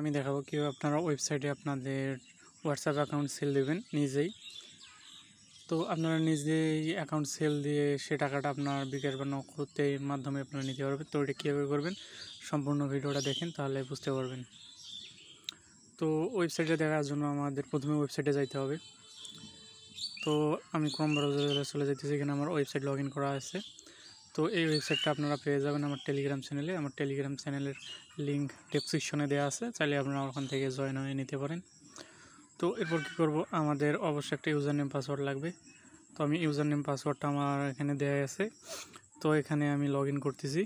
আমি দেখাবো কিভাবে আপনারা ওয়েবসাইটে আপনাদের হোয়াটসঅ্যাপ অ্যাকাউন্ট সেল দেবেন নিজেই। তো আপনারা নিজেই অ্যাকাউন্ট সেল দিয়ে সে টাকাটা আপনার বিকাশ বা নগদের মাধ্যমে আপনারা নিতে পারবেন। তো এটা কীভাবে করবেন সম্পূর্ণ ভিডিওটা দেখেন, তাহলে বুঝতে পারবেন। তো ওয়েবসাইটে দেখার জন্য আমাদের প্রথমে ওয়েবসাইটে যাইতে হবে। তো আমি ক্রোম ব্রাউজারে চলে যাইতেছি, এখানে আমার ওয়েবসাইট লগ ইন করা আছে। তো এই ওয়েবসাইটটা আপনারা পেয়ে যাবেন আমার টেলিগ্রাম চ্যানেলে। আমার টেলিগ্রাম চ্যানেলের লিঙ্ক ডেসক্রিপশনে দেওয়া আছে, চাইলে আপনারা ওখান থেকে জয়েন হয়ে নিতে পারেন। তো এরপর কী করব, আমাদের অবশ্যই একটা ইউজার নেম পাসওয়ার্ড লাগবে। তো আমি ইউজার নেম পাসওয়ার্ডটা আমার এখানে দেওয়া আছে, তো এখানে আমি লগ ইন করতেছি।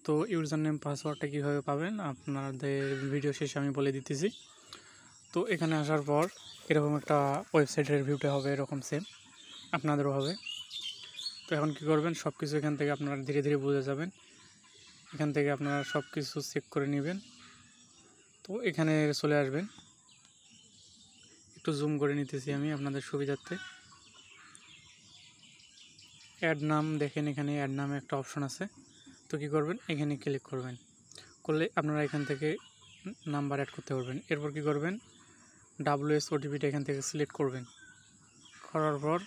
তো ইউজার নেম পাসওয়ার্ডটা কীভাবে পাবেন আপনাদের ভিডিও শেষে আমি বলে দিতেছি। তো এখানে আসার পর এরকম একটা ওয়েবসাইটের ভিউটা হবে, এরকম সেম আপনাদেরও হবে। তো এখন কী করবেন, সব কিছু এখান থেকে আপনারা ধীরে ধীরে বুঝে যাবেন। এখান থেকে আপনারা সব কিছু চেক করে নেবেন। তো এখানে চলে আসবেন, একটু জুম করে নিতেছি আমি আপনাদের সুবিধার্থে। অ্যাড নাম দেখেন, এখানে অ্যাড নামে একটা অপশন আছে। তো কী করবেন, এখানে ক্লিক করবেন, করলে আপনারা এখান থেকে নাম্বার অ্যাড করতে পারবেন। এরপর কী করবেন, WS OTPটা এখান থেকে সিলেক্ট করবেন। করার পর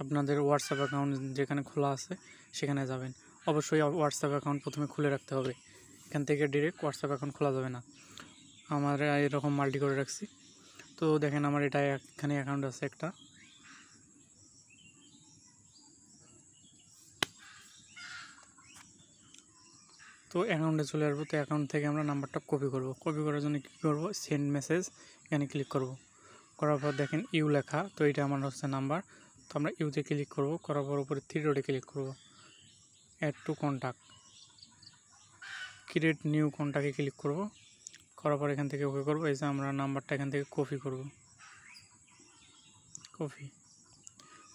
আপনাদের হোয়াটসঅ্যাপ অ্যাকাউন্ট যেখানে খোলা আছে সেখানে যাবেন। অবশ্যই হোয়াটসঅ্যাপ অ্যাকাউন্ট প্রথমে খুলে রাখতে হবে, এখান থেকে ডিরেক্ট হোয়াটসঅ্যাপ অ্যাকাউন্ট খোলা যাবে না। আমার এরকম মাল্টি করে রাখছি। তো দেখেন আমার এটা এখানে অ্যাকাউন্ট আছে একটা। তো অ্যাকাউন্টে চলে আসবো। তো অ্যাকাউন্ট থেকে আমরা নাম্বারটা কপি করব। কপি করার জন্য কী করব, সেন্ড মেসেজ এখানে ক্লিক করব। করার পর দেখেন ইউ লেখা, তো এটা আমার হচ্ছে নাম্বার। তো আমরা ইউতে ক্লিক করব, করার পর উপরে 3 ডটে ক্লিক করব, add to contact, create new কন্ট্যাক্টে ক্লিক করব। করার পর এখান থেকে ওকে করব। এই যে আমরা নাম্বারটা এখান থেকে কপি করব, কপি।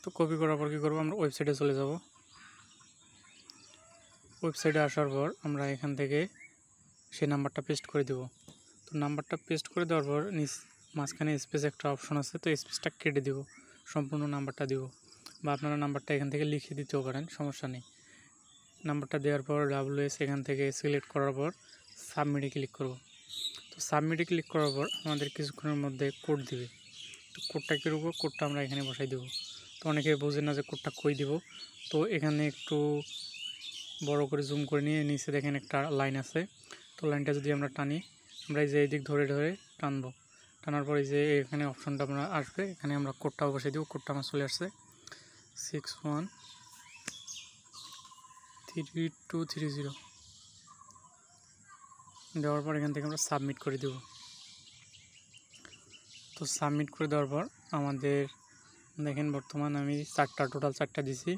তো কপি করার পর কী করব, আমরা ওয়েবসাইটে চলে যাব। ওয়েবসাইটে আসার পর আমরা এখান থেকে সেই নাম্বারটা পেস্ট করে দেব। তো নাম্বারটা পেস্ট করে দেওয়ার পর মাঝখানে স্পেস একটা অপশন আছে, তো স্পেসটা কেটে দেব, সম্পূর্ণ নাম্বারটা দেব। বা আপনারা নাম্বারটা এখান থেকে লিখে দিতেও পারেন, সমস্যা নেই। নাম্বারটা দেওয়ার পর WS এখান থেকে সিলেক্ট করার পর সাবমিটে ক্লিক করব। তো সাবমিটে ক্লিক করার পর আমাদের কিছুক্ষণের মধ্যে কোড দিবে। তো কোডটা কীরকম, কোডটা আমরা এখানে বসাই দেব। তো অনেকে বোঝে না যে কোডটা কই দিব। তো এখানে একটু বড় করে জুম করে নিয়ে নিচে দেখেন একটা লাইন আছে। তো লাইনটা যদি আমরা টানি, আমরা এই যে এই দিক ধরে ধরে টানবো, টানার পর এই যে এখানে অপশনটা আমরা আসবে, এখানে আমরা কোডটাও বসিয়ে দেবো। কোডটা আমার চলে আসছে 613230। দেওয়ার পর এখান থেকে আমরা সাবমিট করে দেব। তো সাবমিট করে দেওয়ার পর আমাদের দেখেন বর্তমান আমি টোটাল চারটা দিছি।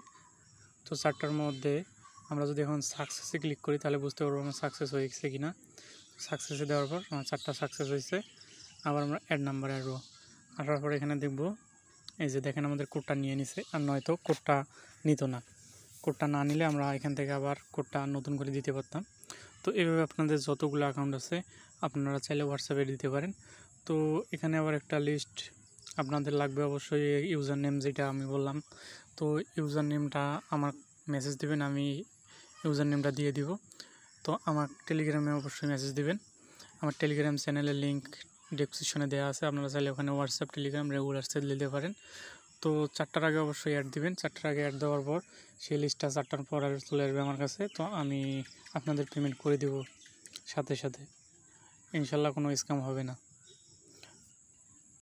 তো 4টার মধ্যে আমরা যদি এখন সাকসেসে ক্লিক করি তাহলে বুঝতে পারবো আমার সাকসেস হয়েছে কিনা। সাকসেসে দেওয়ার পর আমার 4টা সাকসেস হয়েছে। আবার আমরা অ্যাড নাম্বারে আসবো, আসার পর এখানে দেখব এই যে দেখেন আমাদের কোডটা নিয়ে নিছে, আর নয়তো কোডটা নিত না। কোডটা না নিলে আমরা এখান থেকে আবার কোডটা নতুন করে দিতে পারতাম। তো এভাবে আপনাদের যতগুলো অ্যাকাউন্ট আছে আপনারা চাইলে হোয়াটসঅ্যাপে দিতে পারেন। তো এখানে আবার একটা লিস্ট আপনাদের লাগবে, অবশ্যই ইউজার নেম যেটা আমি বললাম। তো ইউজার নেমটা আমার মেসেজ দেবেন, আমি ইউজার নেমটা দিয়ে দিব। তো আমার টেলিগ্রামে অবশ্যই মেসেজ দিবেন। আমার টেলিগ্রাম চ্যানেলের লিঙ্ক ডেসক্রিপশনে দেওয়া আছে, আপনারা চাইলে ওখানে হোয়াটসঅ্যাপ টেলিগ্রাম রেগুলার সেল দিতে পারেন। তো 4টার আগে অবশ্যই অ্যাড দিবেন। 4টার আগে অ্যাড দেওয়ার পর সেই লিস্টটা 4টার পর আর চলে আসবে আমার কাছে। তো আমি আপনাদের পেমেন্ট করে দেব সাথে সাথে, ইনশাল্লাহ কোনো স্ক্যাম হবে না।